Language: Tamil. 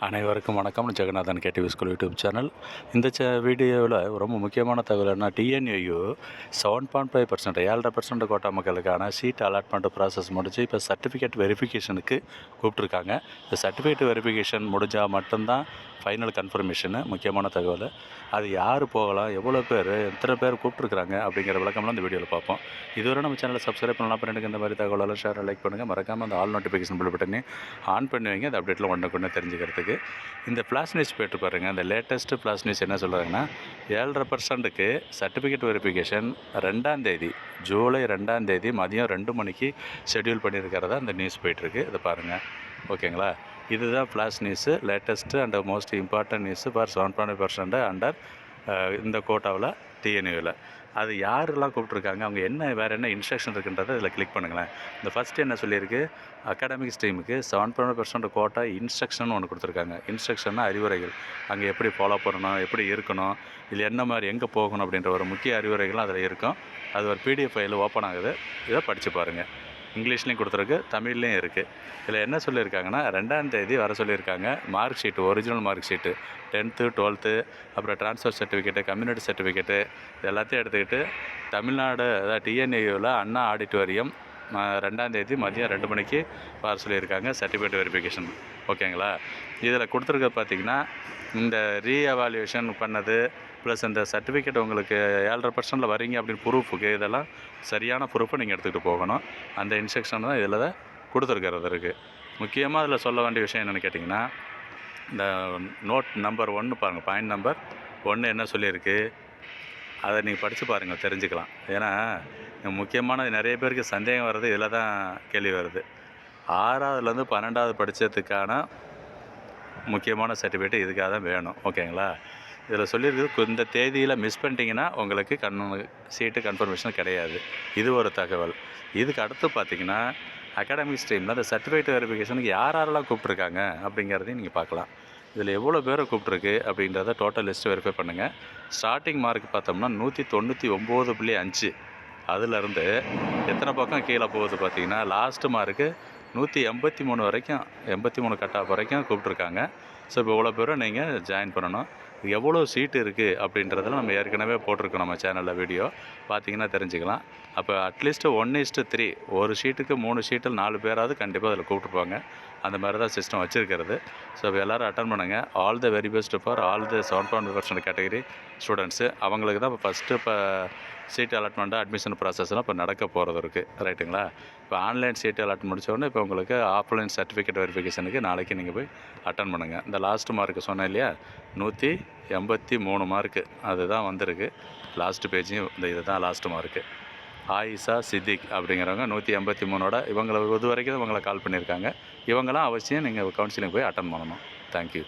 அனைவருக்கும் வணக்கம். Jeganathan KTV school YouTube channel. இந்த வீடியோவில் ரொம்ப முக்கியமான தகவல் என்ன, டிஎன்யூ 7.5% 7.5% கோட்டா மக்களுக்கான சீட் அலாட்மெண்ட் ப்ராசஸ் முடிஞ்சு இப்போ சர்டிஃபிகேட் வெரிஃபிகேஷனுக்கு கூப்பிட்ருக்காங்க. இந்த சர்டிஃபிகேட் வெரிஃபிகேஷன் முடிஞ்சால் மட்டும்தான் ஃபைனல் கன்ஃபர்மேஷனு. முக்கியமான தகவல் அது யார் போகலாம், எவ்வளோ பேர், எத்தனை பேர் கூப்பிட்ருக்குறாங்க அப்படிங்கிற விளக்கம்லாம் இந்த வீடியோவில் பார்ப்போம். இதுவரை நம்ம சேனலை சப்ஸ்கிரைப் பண்ணலாம், பண்ணிட்டு இந்த மாதிரி தகவலெல்லாம் ஷேர் லைக் பண்ணுங்கள். மறக்காமல் அந்த ஆல் நோட்டிஃபிகேஷன் பில் பட்டனே ஆன் பண்ணி வைங்க. அந்த அப்டேட்லாம் ஒன்று தெரிஞ்சுக்கிறதுக்கு. இந்த ஃப்ளாஷ் நியூஸ் போய்ட்டு பாருங்கள். இந்த லேட்டஸ்ட்டு ஃப்ளாஷ் நியூஸ் என்ன சொல்கிறாங்கன்னா, 7.5%க்கு சர்டிஃபிகேட் வெரிஃபிகேஷன் 2ஆம் தேதி, ஜூலை 2ஆம் தேதி மதியம் 2 மணிக்கு ஷெட்யூல் பண்ணியிருக்கிறதா இந்த நியூஸ் போய்ட்டுருக்கு. இதை பாருங்கள், ஓகேங்களா? இதுதான் flash news, latest and most important news for 7.5% under இந்த கோட்டாவில் டிஎன்யூவில். அது யாரெல்லாம் கூப்பிட்ருக்காங்க, அவங்க என்ன வேறு என்ன இன்ஸ்ட்ரக்ஷன் இருக்குன்றதை இதில் கிளிக் பண்ணுங்களேன். இந்த ஃபஸ்ட்டு என்ன சொல்லியிருக்கு, அகாடமிக் ஸ்ட்ரீமுக்கு 7.5% கோட்டா இன்ஸ்ட்ரக்ஷன் ஒன்று கொடுத்துருக்காங்க. இன்ஸ்ட்ரக்ஷன்னா அறிவுரைகள், அங்கே எப்படி ஃபாலோ பண்ணணும், எப்படி இருக்கணும், இல்லை என்ன மாதிரி எங்கே போகணும் அப்படின்ற ஒரு முக்கிய அறிவுரைகளும் அதில் இருக்கும். அது ஒரு பிடிஎஃப் ஃபைல் ஓப்பன் ஆகுது, இதை படித்து பாருங்கள். இங்கிலீஷ்லேயும் கொடுத்துருக்கு, தமிழ்லேயும் இருக்குது. இதில் என்ன சொல்லியிருக்காங்கன்னா, 2ஆம் தேதி வர சொல்லியிருக்காங்க. Mark sheet, original mark sheet, 10th 12th, அப்புறம் ட்ரான்ஸ்ஃபர் சர்டிஃபிகேட்டு, கம்யூனிட்டி சர்டிஃபிகேட்டு, இது எல்லாத்தையும் எடுத்துக்கிட்டு தமிழ்நாடு, அதாவது டிஎன்ஏயூவில் அண்ணா ஆடிட்டோரியம் 2ஆம் தேதி மதியம் 2 மணிக்கு வர சொல்லியிருக்காங்க சர்டிஃபிகேட் வெரிஃபிகேஷன். ஓகேங்களா? இதில் கொடுத்துருக்க பார்த்திங்கன்னா, இந்த ரீஎவாலுவேஷன் பண்ணது ப்ளஸ் இந்த சர்டிஃபிகேட் உங்களுக்கு 7.5% வரீங்க அப்படின்னு ப்ரூஃபுக்கு, இதெல்லாம் சரியான ப்ரூஃபை நீங்கள் எடுத்துக்கிட்டு போகணும். அந்த இன்ஸ்ட்ரக்ஷன் தான் இதில் கொடுத்துருக்கிறது இருக்குது. முக்கியமாக அதில் சொல்ல வேண்டிய விஷயம் என்னென்னு கேட்டிங்கன்னா, இந்த நோட் நம்பர் 1 பாருங்கள், பாயிண்ட் நம்பர் 1 என்ன சொல்லியிருக்கு, அதை நீங்கள் படித்து பாருங்கள், தெரிஞ்சுக்கலாம். ஏன்னா முக்கியமான நிறைய பேருக்கு சந்தேகம் வர்றது இதில் தான் கேள்வி வருது. 6ஆவதுலேருந்து 12ஆவது படித்ததுக்கான முக்கியமான சர்டிஃபிகேட்டு இதுக்காக தான் வேணும். ஓகேங்களா? இதில் சொல்லியிருக்குது, இந்த தேதியில் மிஸ் பண்ணிட்டீங்கன்னா உங்களுக்கு சீட்டு கன்ஃபர்மேஷன் கிடையாது. இது ஒரு தகவல். இதுக்கு அடுத்து பார்த்திங்கன்னா, அகாடமிக் ஸ்ட்ரீமில் அந்த சர்டிஃபிகேட் வெரிஃபிகேஷனுக்கு யாரெல்லாம் கூப்பிட்ருக்காங்க அப்படிங்கிறதையும் நீங்கள் பார்க்கலாம். இதில் எவ்வளோ பேரை கூப்பிட்ருக்கு அப்படின்றத டோட்டல் லிஸ்ட்டு வெரிஃபை பண்ணுங்கள். ஸ்டார்டிங் மார்க் பார்த்தோம்னா 199.5, அதுலேருந்து எத்தனை பக்கம் கீழே போகுது பார்த்திங்கன்னா, லாஸ்ட்டு மார்க்கு 183 வரைக்கும், 83 கட் ஆஃப் வரைக்கும் கூப்பிட்ருக்காங்க. ஸோ இப்போ இவ்வளோ பேரும் நீங்கள் ஜாயின் பண்ணணும். எவ்வளோ சீட்டு இருக்குது அப்படின்றதில் நம்ம ஏற்கனவே போட்டிருக்கோம் நம்ம சேனலில் வீடியோ, பார்த்தீங்கன்னா தெரிஞ்சுக்கலாம். அப்போ அட்லீஸ்ட்டு 1:3, ஒரு ஷீட்டுக்கு 3 ஷீட்டில் 4 பேராவது கண்டிப்பாக அதில் கூப்பிட்ருப்பாங்க. அந்த மாதிரி தான் சிஸ்டம் வச்சுருக்கிறது. ஸோ இப்போ எல்லோரும் அட்டன் பண்ணுங்கள். All the very best for all the 7.5% category students. அவங்களுக்கு தான் இப்போ ஃபஸ்ட்டு சீட் அலாட்மெண்ட்டு அட்மிஷன் ப்ராசஸ்லாம் இப்போ நடக்க போகிறது இருக்குது. ரைட்டுங்களா? இப்போ ஆன்லைன் சீட் அலாட் முடித்தோடனே இப்போ உங்களுக்கு ஆஃப்லைன் சர்டிஃபிகேட் வெரிஃபிகேஷனுக்கு நாளைக்கு நீங்கள் போய் அட்டன் பண்ணுங்கள். இந்த லாஸ்ட் மார்க்கு சொன்னேன் இல்லையா, 183 மார்க்கு அதுதான் வந்திருக்கு. லாஸ்ட்டு பேஜையும் இதுதான் லாஸ்ட்டு மார்க்கு. ஆயிஷா சித்திக் அப்படிங்கிறவங்க 183ஓட இவங்களை இது வரைக்கும் இவங்களை கால் பண்ணியிருக்காங்க. இவங்களாம் அவசியம் நீங்கள் கவுன்சிலிங் போய் அட்டன் பண்ணணும். தேங்க்யூ.